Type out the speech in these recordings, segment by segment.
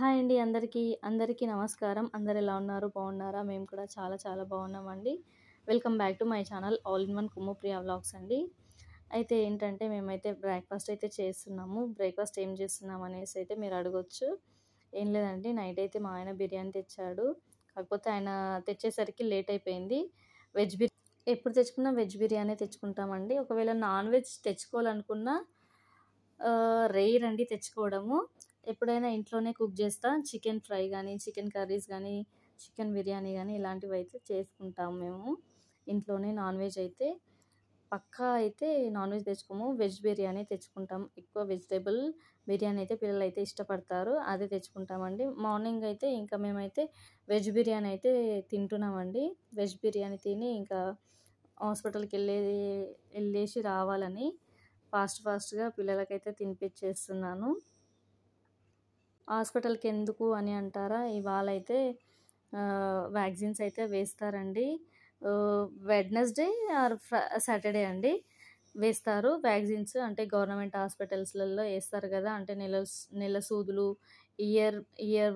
Hi అండి అందరికీ నమస్కారం. అందరు ఎలా ఉన్నారు? బాగున్నారా? మేము కూడా చాలా చాలా బాగున్నామండి. Welcome back to my channel all in one Kummu Priya vlogs అండి. అయితే ఏంటంటే మేమైతే బ్రేక్‌ఫాస్ట్ అయితే చేస్తున్నాము. బ్రేక్‌ఫాస్ట్ ఏం చేస్తున్నాం అనేసి అయితే మీరు అడగొచ్చు. ఏం లేదండి, నైట్ అయితే మా ఆయన బిర్యానీ తెచ్చాడు. కాకపోతే ఆయన తెచ్చేసరికి లేట్ అయిపోయింది. వెజ్ బిర్ ఎప్పుడు తెచ్చుకున్నా వెజ్ బిర్యానీ తెచ్చుకుంటామండి. ఒకవేళ నాన్ వెజ్ తెచ్చుకోవాలనుకున్నా రేర్ అండి తెచ్చుకోవడము. ఎప్పుడైనా ఇంట్లోనే కుక్ చేస్తా. చికెన్ ఫ్రై గానీ, చికెన్ కర్రీస్ గానీ, చికెన్ బిర్యానీ గానీ ఇలాంటివైతే చేసుకుంటాం మేము. ఇంట్లోనే నాన్ వెజ్ అయితే పక్కా అయితే నాన్ వెజ్ తెచ్చుకోము. వెజ్ బిర్యానీ తెచ్చుకుంటాం. ఎక్కువ వెజిటబుల్ బిర్యానీ అయితే పిల్లలైతే ఇష్టపడతారు. అదే తెచ్చుకుంటామండి. మార్నింగ్ అయితే ఇంకా మేమైతే వెజ్ బిర్యానీ అయితే తింటున్నామండి. వెజ్ బిర్యానీ తిని ఇంకా హాస్పిటల్‌కి ఎళ్ళేసి రావాలని ఫాస్ట్‌గా పిల్లలకైతే తినిపిచ్చేస్తున్నాను. హాస్పిటల్‌కి ఎందుకు అని అంటారా? ఇవాళైతే వ్యాక్సిన్స్ అయితే వేస్తారండి. వెడ్నెస్‌డే ఆర్ సాటర్‌డే అండి వేస్తారు వ్యాక్సిన్స్. అంటే గవర్నమెంట్ హాస్పిటల్స్‌లలో ఏస్తారు గదా! అంటే నెల సూదులు ఇయర్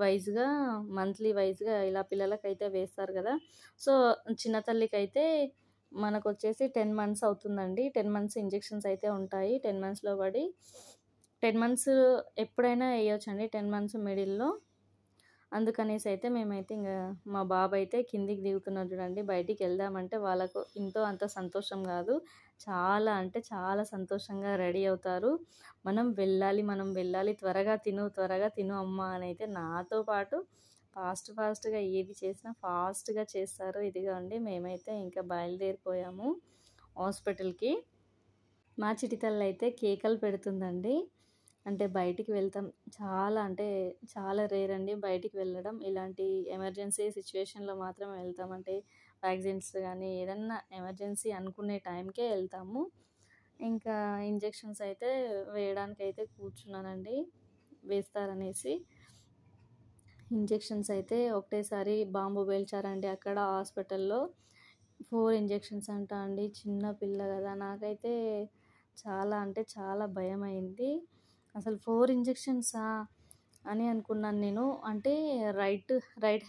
వైస్‌గా, మంత్లీ వైస్‌గా ఇలా పిల్లలకైతే వేస్తారు గదా! సో, చిన్న తల్లికైతే మనకొచ్చేసి 10 మంత్స్ అవుతుందండి. 10 మంత్స్ ఇంజెక్షన్స్ అయితే ఉంటాయి. 10 మంత్స్‌లో పడి 10 మంత్స్ ఎప్పుడైనా ఎయొచ్చండి. 10 మంత్స్ మిడిల్‌లో. అందుకనేసి అయితే మేమైతే మా బాబైతే కిందికి దిగుతున్నాడు చూడండి. బయటికెళ్దామంటే వాళ్ళకు ఇంతో అంతో సంతోషం గాదు. చాలా అంటే చాలా సంతోషంగా రెడీ అవుతారు. మనం వెళ్ళాలి, త్వరగా తిను అమ్మా అనైతే నాతో పాటు ఫాస్ట్‌గా ఏది చేసినా ఫాస్ట్‌గా చేస్తారు. ఇదిగోండి మేమైతే ఇంకా బయలుదేరిపోయాము హాస్పిటల్‌కి. మా చిట్టి తల్లయితే కేకలు పెడుతుందండి. అంటే బయటికి వెళ్తాం. అంటే చాలా రేర్ అండి బయటికి వెళ్ళడం. ఇలాంటి ఎమర్జెన్సీ సిచ్యువేషన్‌లో మాత్రమే వెళ్తాం. అంటే వ్యాక్సిన్స్ గానీ, ఏదన్నా ఎమర్జెన్సీ అనుకునే టైంకే ఎళ్తాము. ఇంకా ఇంజెక్షన్స్ అయితే వేయడానికైతే కూర్చున్నానండి, వేస్తారనేసి. ఇంజెక్షన్స్ అయితే ఒకటేసారి బాంబు పేల్చారండి అక్కడ హాస్పిటల్‌లో. 4 ఇంజెక్షన్స్ అంట అండి. చిన్న పిల్ల గదా! నాకైతే చాలా అంటే చాలా భయమైంది. అసలు 4 ఇంజెక్షన్సా అని అనుకున్నాను నేను. అంటే రైట్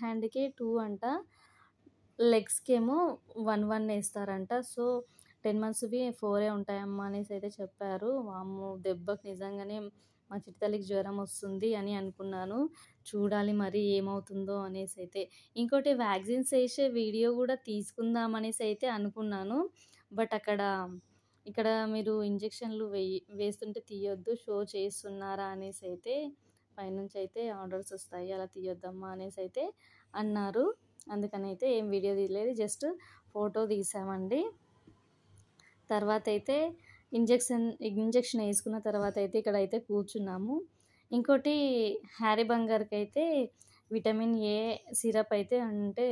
హ్యాండ్‌కి 2 అంట. లెగ్స్‌కేమో 1 ఏస్తారంట. సో, 10 మంత్స్‌వి 4 ఉంటాయమ్మా అనేసి అయితే చెప్పారు. వామ్మో! దెబ్బకి నిజంగానే మా చిట్టి తల్లికి జ్వరం వస్తుంది అని అనుకున్నాను. చూడాలి మరి ఏమవుతుందో అనేసైతే. ఇంకోటి వ్యాక్సిన్స్ ఏసే వీడియో గూడా తీసుకుందాం అనేసి అయితే అనుకున్నాను. బట్ ఇక్కడ మీరు ఇంజెక్షన్‌లు వేస్తుంటే తీయొద్దు. షో చేస్తున్నారా అనేసైతే పైనుంచైతే ఆర్డర్స్ వస్తాయి. అలా తీయొద్దమ్మా అనేసైతే అన్నారు. అందుకనైతే ఏం వీడియో తీయలేదు. జస్ట్ ఫోటో తీసామండి. తర్వాతైతే ఇంజెక్షన్ ఏసుకున్న తర్వాతైతే ఇక్కడైతే కూర్చున్నాము. ఇంకోటి హ్యారీ బంగార్‌కైతే విటమిన్ ఏ సిరప్ అయితే అంటే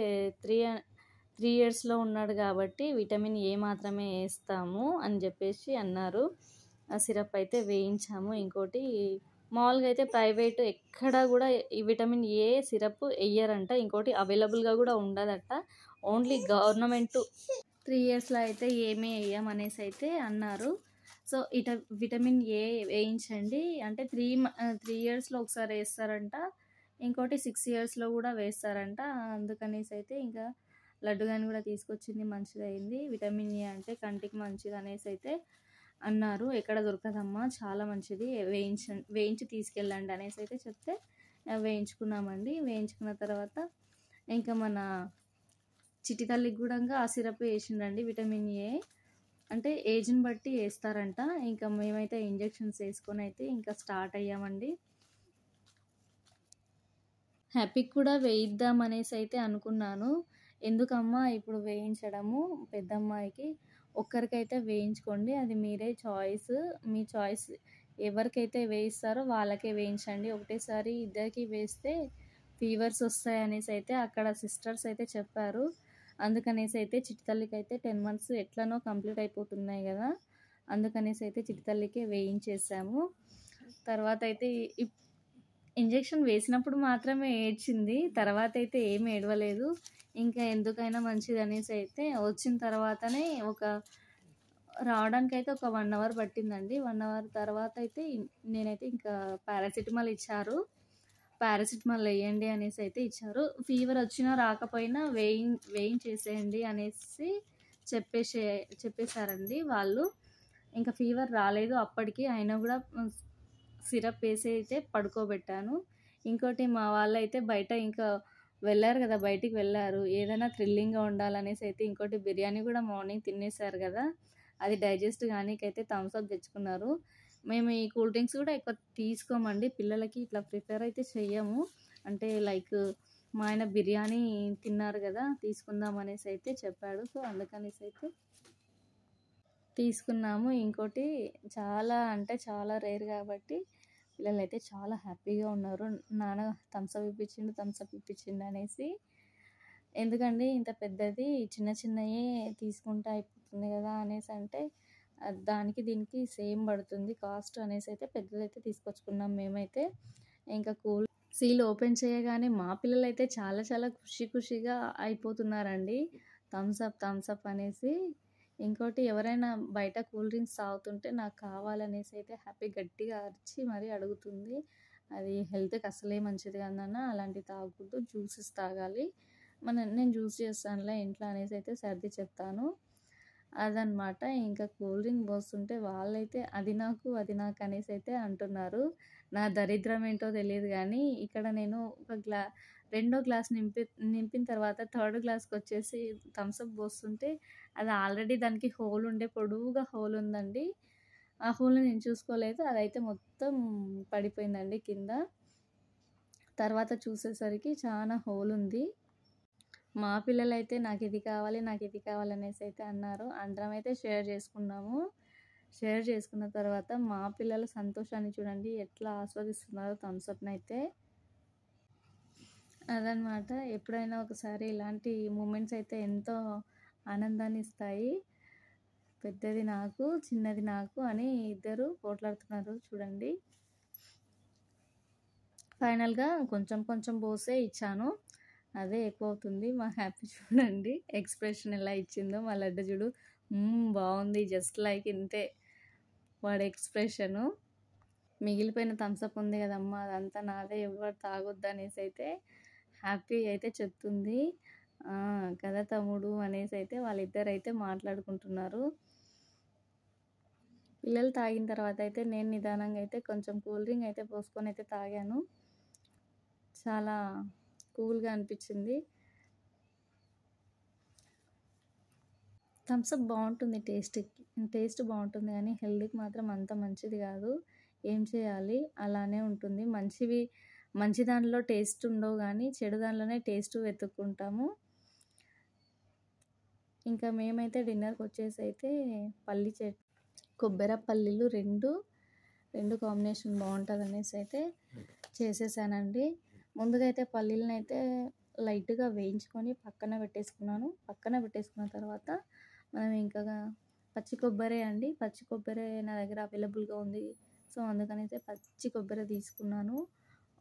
3 ఇయర్స్‌లో ఉన్నాడు గాబట్టి విటమిన్ ఏ మాత్రమే ఏస్తాము అని జెప్పేసి అన్నారు. ఆ సిరప్ అయితే వేయించాము. ఇంకోటి మామూలుగా అయితే ప్రైవేట్ ఎక్కడ గూడా ఈ విటమిన్ ఏ సిరప్ ఎయ్యరంట. ఇంకోటి అవైలబుల్‌గా గూడా ఉండదట. ఓన్లీ గవర్నమెంటు 3 ఇయర్స్‌లో అయితే ఏమీ ఎయ్యమనేసి అయితే అన్నారు. సో, విటమిన్ ఏ వేయించండి. అంటే 3 ఇయర్స్‌లో ఒకసారి ఏస్తారంట. ఇంకోటి 6 ఇయర్స్‌లో గూడా వేస్తారంట. అందుకనేసి అయితే ఇంకా లడ్డు గాని గూడా తీసుకొచ్చింది, మంచిగా అయింది. విటమిన్ ఏ అంటే కంటికి మంచిదనేసి అయితే అన్నారు. ఎక్కడ దొరకదమ్మా, చాలా మంచిది, వేయించి తీసుకెళ్ళండి అనేసి అయితే చెప్తే వేయించుకున్నామండి. వేయించుకున్న తర్వాత ఇంకా మన చిట్టి తల్లికి గూడంగా ఆ సిరప్ ఏసిండండి విటమిన్ ఏ. అంటే ఏజ్‌ని బట్టి ఏస్తారంట. ఇంకా మేమైతే ఇంజెక్షన్స్ ఏసుకొనైతే ఇంకా స్టార్ట్ అయ్యామండి. హ్యాపీకి కూడా వేయిద్దాం అనేసైతే అనుకున్నాను. ఎందుకమ్మా ఇప్పుడు వేయించడము, పెద్దమ్మాయికి ఒక్కరికైతే వేయించుకోండి. అది మీరే మీ చాయిస్. ఎవరికైతే వేయిస్తారో వాళ్ళకే వేయించండి. ఒకటేసారి ఇద్దరికి వేస్తే ఫీవర్స్ వస్తాయనేసి అయితే అక్కడ సిస్టర్స్ అయితే చెప్పారు. అందుకనేసి అయితే చిట్టి తల్లికైతే 10 మంత్స్ ఎట్లనో కంప్లీట్ అయిపోతున్నాయి గదా! అందుకనేసి అయితే చిట్టి తల్లికే వేయించేసాము. తర్వాతైతే ఇంజెక్షన్ వేసినప్పుడు మాత్రమే ఏడ్చింది. తర్వాతైతే ఏమి ఏడవలేదు. ఇంకా ఎందుకైనా మంచిదనేసి అయితే వచ్చిన తర్వాతనే రావడానికైతే ఒక 1 అవర్ పట్టిందండి. 1 అవర్ తర్వాత అయితే నేనైతే ఇంకా పారాసిటమాల్ ఇచ్చారు. పారాసిటమాల్ వేయండి అనేసి అయితే ఇచ్చారు. ఫీవర్ వచ్చినా రాకపోయినా వేయించేసేయండి అనేసి చెప్పేసే చెప్పేశారండి వాళ్ళు. ఇంకా ఫీవర్ రాలేదు అప్పటికి. అయినా కూడా సిరప్ వేసి అయితే పడుకోబెట్టాను. ఇంకోటి మా వాళ్ళైతే బయట ఇంకా వెళ్ళారు కదా, బయటికి వెళ్ళారు. ఏదైనా థ్రిల్లింగ్‌గా ఉండాలనేసి అయితే ఇంకోటి బిర్యానీ కూడా మార్నింగ్ తినేసారు కదా, అది డైజెస్ట్ కానీకైతే థమ్స్ అప్ తెచ్చుకున్నారు. మేము ఈ కూల్ డ్రింక్స్ కూడా ఎక్కువ తీసుకోమండి. పిల్లలకి ఇట్లా ప్రిఫర్ అయితే చెయ్యము. అంటే లైక్ మా ఆయన బిర్యానీ తిన్నారు కదా, తీసుకుందాం అనేసి అయితే చెప్పాడు. సో అందుకనేసి అయితే తీసుకున్నాము. ఇంకోటి చాలా అంటే చాలా రేర్ కాబట్టి పిల్లలైతే చాలా హ్యాపీగా ఉన్నారు. నాన్న థమ్స్ అప్ ఇప్పించిండు, థమ్స్ అప్ ఇప్పించిండు అనేసి. ఎందుకండి ఇంత పెద్దది చిన్న చిన్నయే తీసుకుంటే అయిపోతుంది కదా అనేసి అంటే, దానికి దీనికి సేమ్ పడుతుంది కాస్ట్ అనేసి అయితే పెద్దదైతే తీసుకొచ్చుకున్నాం మేమైతే. ఇంకా సీల్ ఓపెన్ చేయగానే మా పిల్లలైతే చాలా చాలా ఖుషిగా అయిపోతున్నారండి. థమ్స్ అప్ థమ్స్ అప్ అనేసి. ఇంకోటి ఎవరైనా బయట కూల్ డ్రింక్స్ తాగుతుంటే నాకు కావాలనేసి అయితే హ్యాపీ గట్టిగా అరిచి మరీ అడుగుతుంది. అది హెల్త్‌కి అసలే మంచిది కాదు నాన్న, అలాంటివి తాగకూడదు, జ్యూసెస్ తాగాలి. నేను జ్యూస్ చేస్తానులే ఇంట్లో అనేసి అయితే సర్ది చెప్తాను. అదనమాట. ఇంకా కూల్ డ్రింక్ పోస్తుంటే వాళ్ళైతే అది నాకు అనేసి అయితే అంటున్నారు. నా దరిద్రం ఏంటో తెలీదు గానీ, ఇక్కడ నేను ఒక రెండో గ్లాస్ నింపిన తర్వాత థర్డ్ గ్లాస్‌కొచ్చేసి థమ్స్ అప్ పోస్తుంటే అది ఆల్రెడీ దానికి హోల్ ఉండే పొడవుగా హోల్ ఉందండి. ఆ హోల్‌ని నేను చూసుకోలేదు. అదైతే మొత్తం పడిపోయిందండి కింద. తర్వాత చూసేసరికి చాలా హోల్ ఉంది. మా పిల్లలైతే నాకిది కావాలి, నాకిది కావాలనేసి అయితే అన్నారు. అందరమైతే షేర్ చేసుకున్నాము. షేర్ చేసుకున్న తర్వాత మా పిల్లల సంతోషాన్ని చూడండి ఎట్లా ఆస్వాదిస్తున్నారో థమ్స్ అప్‌నైతే. అదనమాట. ఎప్పుడైనా ఒకసారి ఇలాంటి మూమెంట్స్ అయితే ఎంతో ఆనందాన్ని ఇస్తాయి. పెద్దది నాకు, చిన్నది నాకు అని ఇద్దరు పోట్లాడుతున్నారు చూడండి. ఫైనల్‌గా కొంచెం కొంచెం పోసే ఇచ్చాను. అదే ఎక్కువవుతుంది. మా హ్యాపీ చూడండి ఎక్స్‌ప్రెషన్ ఎలా ఇచ్చిందో. మా లడ్డు చూడు, బావుంది జస్ట్ లైక్ ఇంతే వాడి ఎక్స్‌ప్రెషను. మిగిలిపోయిన థమ్స్ అప్ ఉంది కదమ్మా, అదంతా నాదే, ఎవ్వరు తాగొద్దనేసి అయితే హ్యాపీ అయితే చెప్తుంది. కదా తమ్ముడు అనేసి అయితే వాళ్ళిద్దరైతే మాట్లాడుకుంటున్నారు. పిల్లలు తాగిన తర్వాత అయితే నేను నిదానంగా అయితే కొంచెం కూల్ డ్రింక్ అయితే పోసుకొని అయితే తాగాను. చాలా కూల్‌గా అనిపించింది. థమ్స్ అప్ బావుంటుంది టేస్ట్ బావుంటుంది కానీ హెల్త్‌కి మాత్రం అంత మంచిది కాదు. ఏం చేయాలి, అలానే ఉంటుంది. మంచి దానిలో టేస్ట్ ఉండవు కానీ చెడు దానిలోనే టేస్ట్ వెతుక్కుంటాము. ఇంకా మేమైతే డిన్నర్‌కొచ్చేసి అయితే కొబ్బరి పల్లీలు రెండు కాంబినేషన్ బావుంటదనేసి అయితే చేసేసానండి. ముందుగా అయితే పల్లీలనైతే లైట్‌గా వేయించుకొని పక్కన పెట్టేసుకున్నాను. పక్కన పెట్టేసుకున్న తర్వాత మనం ఇంకా పచ్చి కొబ్బరే అండి. పచ్చి కొబ్బరే నా దగ్గర అవైలబుల్‌గా ఉంది. సో అందుకనైతే పచ్చి కొబ్బరి తీసుకున్నాను.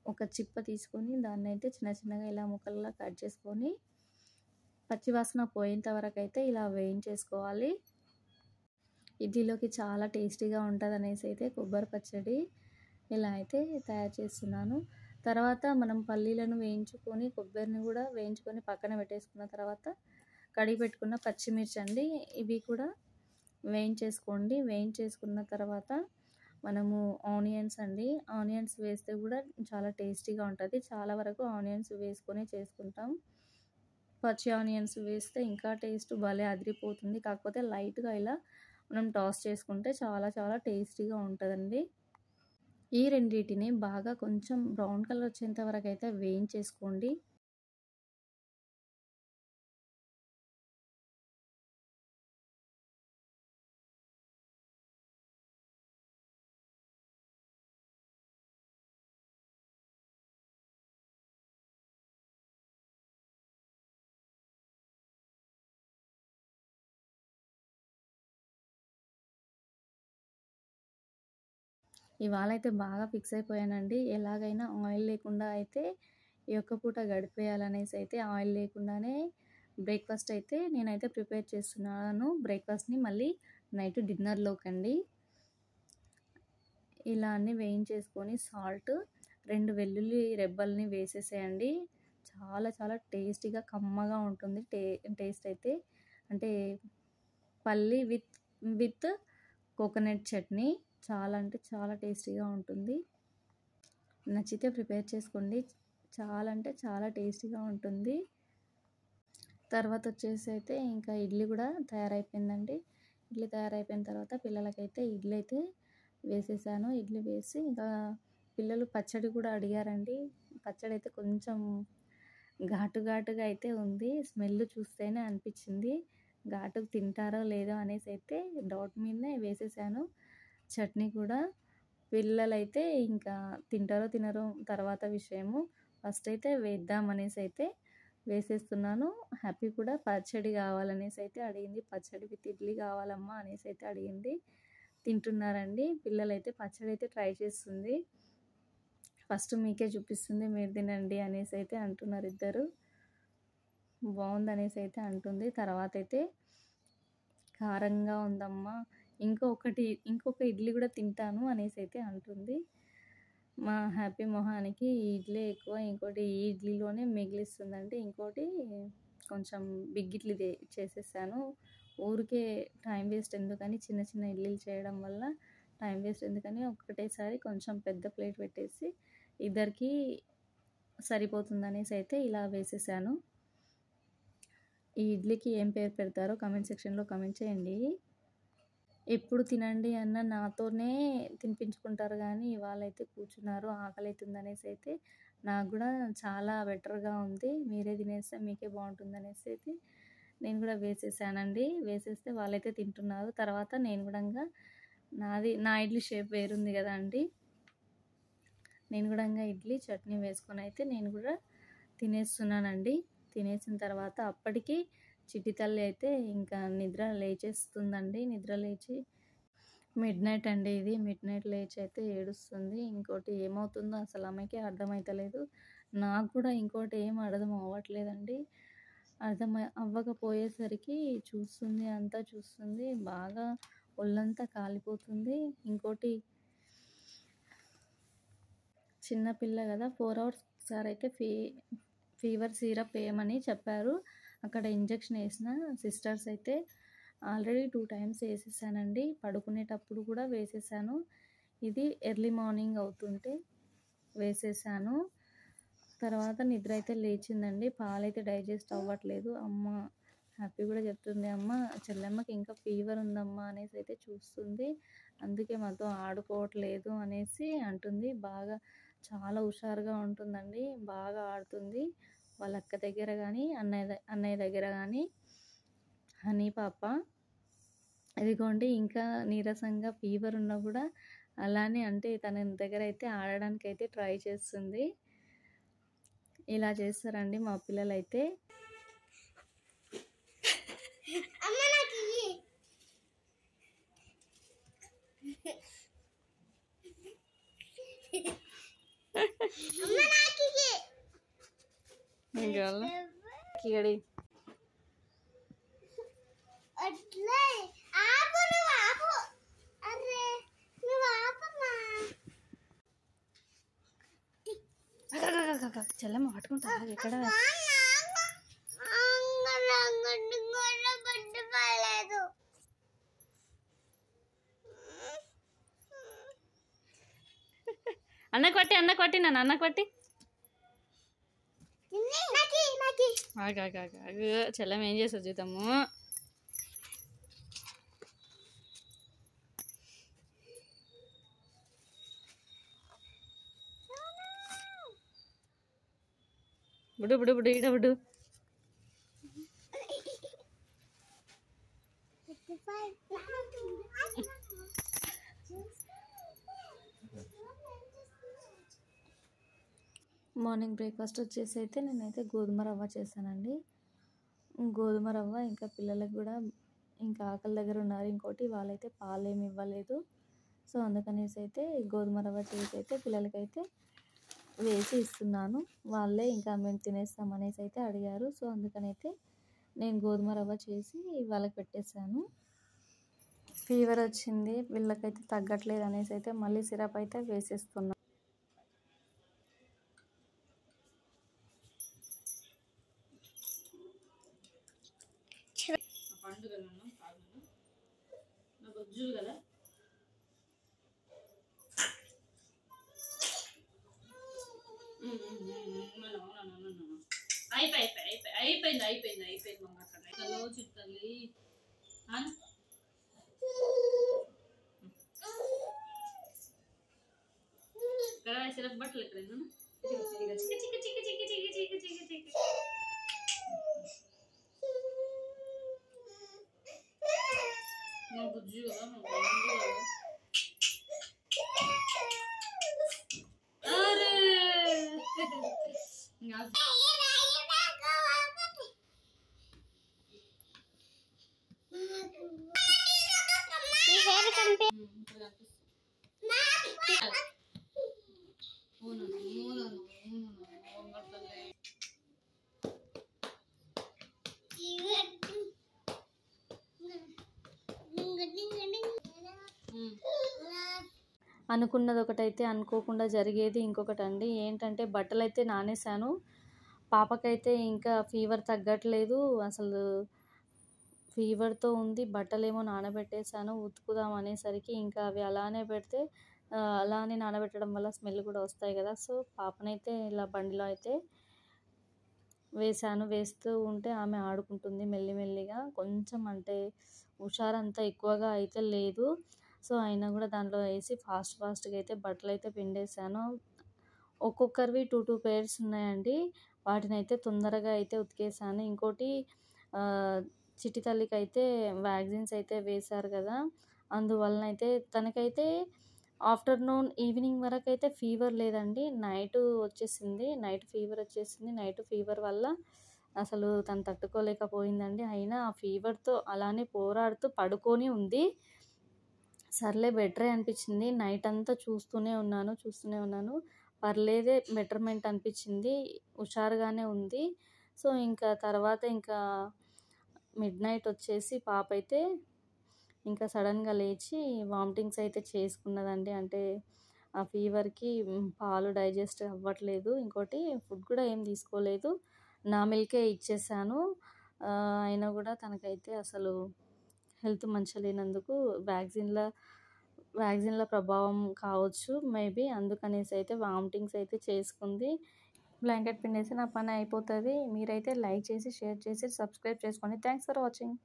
ఒక చిప్ప తీసుకొని దాన్నైతే చిన్న చిన్నగా ఇలా ముక్కలుగా కట్ చేసుకొని పచ్చి వాసన పోయేంత వరకైతే ఇలా వేయించేసుకోవాలి. ఇడ్లీలోకి చాలా టేస్టీగా ఉంటదనేసి అయితే కొబ్బరి పచ్చడి ఇలా అయితే తయారు చేస్తున్నాను. తర్వాత మనం పల్లీలను వేయించుకొని కొబ్బరిని కూడా వేయించుకొని పక్కన పెట్టేసుకున్న తర్వాత కడిగి పెట్టుకున్న పచ్చిమిర్చి అండి, ఇవి కూడా వేయించేసుకోండి. వేయించేసుకున్న తర్వాత మనము ఆనియన్స్ వేస్తే కూడా చాలా టేస్టీగా ఉంటుంది. చాలా వరకు ఆనియన్స్ వేసుకొని చేసుకుంటాం. పచ్చి ఆనియన్స్ వేస్తే ఇంకా టేస్ట్ భలే అదిరిపోతుంది. కాకపోతే లైట్‌గా ఇలా మనం టాస్ చేసుకుంటే చాలా చాలా టేస్టీగా ఉంటుందండి. ఈ రెండిటిని బాగా కొంచెం బ్రౌన్ కలర్ వచ్చేంత వరకు అయితే వేయించేసుకోండి. ఇవాళ అయితే బాగా ఫిక్స్ అయిపోయానండి. ఎలాగైనా ఆయిల్ లేకుండా అయితే ఈ ఒక్క పూట గడిపేయాలనేసి అయితే ఆయిల్ లేకుండానే బ్రేక్‌ఫాస్ట్ అయితే నేనైతే ప్రిపేర్ చేస్తున్నాను. బ్రేక్‌ఫాస్ట్‌ని మళ్ళీ నైట్ డిన్నర్‌లోకండి. ఇలా అన్నీ వేయించేసుకొని 2 వెల్లుల్లి రెబ్బల్ని వేసేసేయండి. చాలా చాలా టేస్టీగా కమ్మగా ఉంటుంది. టేస్ట్ అయితే అంటే పల్లి విత్ కోకోనట్ చట్నీ చాలా అంటే చాలా టేస్టీగా ఉంటుంది. నచ్చితే ప్రిపేర్ చేసుకోండి. చాలా అంటే చాలా టేస్టీగా ఉంటుంది. తర్వాత వచ్చేసి అయితే ఇంకా ఇడ్లీ కూడా తయారైపోయిందండి. ఇడ్లీ తయారైపోయిన తర్వాత పిల్లలకైతే ఇడ్లీ అయితే వేసేసాను. ఇడ్లీ వేసి ఇంకా పిల్లలు పచ్చడి కూడా అడిగారండి. పచ్చడి అయితే కొంచెం ఘాటుగా అయితే ఉంది. స్మెల్ చూస్తేనే అనిపించింది ఘాటుకు తింటారో లేదో అనేసి అయితే డౌట్ మీదనే వేసేసాను. చట్నీ కూడా పిల్లలైతే ఇంకా తింటారో తినరో తర్వాత విషయము. ఫస్ట్ అయితే వేద్దాం అనేసి అయితే వేసేస్తున్నాను. హ్యాపీ కూడా పచ్చడి కావాలనేసి అయితే అడిగింది. పచ్చడి విత్ ఇడ్లీ కావాలమ్మా అనేసి అయితే అడిగింది. తింటున్నారండి. పిల్లలైతే పచ్చడి అయితే ట్రై చేస్తుంది. ఫస్ట్ మీకే చూపిస్తుంది, మీరు తినండి అనేసి అయితే అంటున్నారు ఇద్దరు. బాగుందనేసి అయితే అంటుంది. తర్వాత అయితే కారంగా ఉందమ్మా, ఇంకొక ఇడ్లీ కూడా తింటాను అనేసి అయితే అంటుంది. మా హ్యాపీ మొహానికి ఈ ఇడ్లీ ఎక్కువ, ఇంకోటి ఈ ఇడ్లీలోనే మిగిలిస్తుందండి. ఇంకోటి కొంచెం బిగ్ ఇడ్లీ చేసేసాను. ఊరికే టైం వేస్ట్ ఎందుకని చిన్న చిన్న ఇడ్లీలు చేయడం వల్ల టైం వేస్ట్ ఎందుకని ఒకటేసారి కొంచెం పెద్ద ప్లేట్ పెట్టేసి ఇద్దరికి సరిపోతుందనేసి అయితే ఇలా వేసేసాను. ఈ ఇడ్లీకి ఏం పేరు పెడతారో కామెంట్ సెక్షన్లో కామెంట్ చేయండి. ఎప్పుడు తినండి అన్న నాతోనే తినిపించుకుంటారు కానీ ఇవాళైతే కూర్చున్నారు, ఆకలి అవుతుందనేసి అయితే నాకు కూడా చాలా బెటర్గా ఉంది. మీరే తినేస్తే మీకే బాగుంటుందనేసి అయితే నేను కూడా వేసేసానండి. వేసేస్తే వాళ్ళైతే తింటున్నారు. తర్వాత నేను కూడా నా ఇడ్లీ షేప్ వేరుంది కదా అండి, నేను కూడా ఇడ్లీ చట్నీ వేసుకొని అయితే నేను కూడా తినేస్తున్నానండి. తినేసిన తర్వాత అప్పటికి చిట్టి తల్లి అయితే ఇంకా నిద్ర లేచేస్తుందండి. నిద్ర లేచి మిడ్ నైట్ అండి, ఇది మిడ్ నైట్ లేచి అయితే ఏడుస్తుంది. ఇంకోటి ఏమవుతుందో అసలు ఆమెకి అర్థమవుతలేదు. నాకు కూడా ఇంకోటి ఏం అర్థం అవ్వట్లేదండి. అవ్వకపోయేసరికి అంతా చూస్తుంది, బాగా ఒళ్ళంతా కాలిపోతుంది. ఇంకోటి చిన్నపిల్ల కదా, 4 hours ఒకసారి అయితే ఫీవర్ సిరప్ వేయమని చెప్పారు. అక్కడ ఇంజెక్షన్ వేసిన సిస్టర్స్ అయితే ఆల్రెడీ 2 times వేసేసానండి. పడుకునేటప్పుడు కూడా వేసేసాను. ఇది ఎర్లీ మార్నింగ్ అవుతుంటే వేసేసాను. తర్వాత నిద్ర అయితే లేచిందండి. పాలైతే డైజెస్ట్ అవ్వట్లేదు. అమ్మ హ్యాపీ కూడా చెప్తుంది, అమ్మ చెల్లెమ్మకి ఇంకా ఫీవర్ ఉందమ్మా అనేసి అయితే చూస్తుంది. అందుకే మాతో ఆడుకోవట్లేదు అనేసి అంటుంది. బాగా చాలా హుషారుగా ఉంటుందండి, బాగా ఆడుతుంది. వాళ్ళ అక్క దగ్గర కానీ అన్నయ్య దగ్గర కానీ. హనీ పాప ఇదిగోండి, ఇంకా నీరసంగా ఫీవర్ ఉన్నా కూడా అలానే అంటే తన దగ్గర అయితే ఆడడానికి అయితే ట్రై చేస్తుంది. ఇలా చేస్తారండి మా పిల్లలైతే. కిగడి చెల్లెమ్మ పట్టుకుంటా ఎక్కడ అన్న కొట్టి నన్ను అన్న కొట్టి చెల్లెమ్మ ఏం చేస్తుంది చూద్దాము. బుడు బుడు బుడు ఈడ బుడు. మార్నింగ్ బ్రేక్ఫాస్ట్ వచ్చేసి అయితే నేనైతే గోధుమ రవ్వ చేశానండి. గోధుమ రవ్వ ఇంకా పిల్లలకు కూడా ఇంకా ఆకలి దగ్గర ఉన్నారు. ఇంకోటి వాళ్ళైతే పాలు ఏమి ఇవ్వలేదు. సో అందుకనేసి అయితే గోధుమ రవ్వ చేసి అయితే పిల్లలకైతే వేసి ఇస్తున్నాను. వాళ్ళే ఇంకా మేము తినేస్తాం అనేసి అయితే అడిగారు. సో అందుకనైతే నేను గోధుమ రవ్వ చేసి వాళ్ళకి పెట్టేశాను. ఫీవర్ వచ్చింది, వీళ్ళకైతే తగ్గట్లేదు అనేసి అయితే మళ్ళీ సిరప్ అయితే వేసేస్తున్నాను. అయిపోయింది మమ్మ చిట్టల్లి సిరప్ బట్టలు ఎక్కడ బుజ్జు కదా అనుకున్నది ఒకటైతే అనుకోకుండా జరిగేది ఇంకొకటి అండి. ఏంటంటే బట్టలు అయితే నానేసాను. పాపకైతే ఇంకా ఫీవర్ తగ్గట్లేదు, అసలు ఫీవర్తో ఉంది. బట్టలేమో నానబెట్టేసాను ఉతుకుదాం అనేసరికి ఇంకా అవి అలానే పెడితే అలానే నానబెట్టడం వల్ల స్మెల్ కూడా వస్తాయి కదా. సో పాపనైతే ఇలా బండిలో అయితే వేసాను. వేస్తూ ఉంటే ఆమె ఆడుకుంటుంది మెల్లిమెల్లిగా. కొంచెం అంటే హుషారంతా ఎక్కువగా అయితే లేదు. సో అయినా కూడా దాంట్లో వేసి ఫాస్ట్గా అయితే బట్టలు అయితే పిండేసాను. ఒక్కొక్కరివి 2 పేర్స్ ఉన్నాయండి. వాటిని అయితే తొందరగా అయితే ఉతికేసాను. ఇంకోటి చిట్టి తల్లికి అయితే వ్యాక్సిన్స్ అయితే వేశారు కదా, అందువలన అయితే తనకైతే ఆఫ్టర్నూన్ ఈవినింగ్ వరకు అయితే ఫీవర్ లేదండి. నైట్ ఫీవర్ వచ్చేసింది. నైట్ ఫీవర్ వల్ల అసలు తను తట్టుకోలేకపోయిందండి. అయినా ఆ ఫీవర్తో అలానే పోరాడుతూ పడుకొని ఉంది. సర్లే బెటరే అనిపించింది. నైట్ అంతా చూస్తూనే ఉన్నాను. పర్లేదే, బెటర్మెంట్ అనిపించింది. హుషారుగానే ఉంది. సో ఇంకా తర్వాత ఇంకా మిడ్‌నైట్ వచ్చేసి పాప అయితే ఇంకా సడన్గా లేచి వామిటింగ్స్ అయితే చేసుకున్నదండి. అంటే ఆ ఫీవర్కి పాలు డైజెస్ట్ అవ్వట్లేదు. ఇంకోటి ఫుడ్ కూడా ఏం తీసుకోలేదు. నా మిల్కే ఇచ్చేసాను. అయినా కూడా తనకైతే అసలు హెల్త్ మంచిగా లేనందుకు వ్యాక్సిన్ల ప్రభావం కావచ్చు మేబీ, అందుకనేసి అయితే వామిటింగ్స్ అయితే చేసుకుంది. బ్లాంకెట్ పిండేసి నా పని అయిపోతుంది. మీరైతే లైక్ చేసి, షేర్ చేసి, సబ్స్క్రైబ్ చేసుకోండి. Thanks for watching.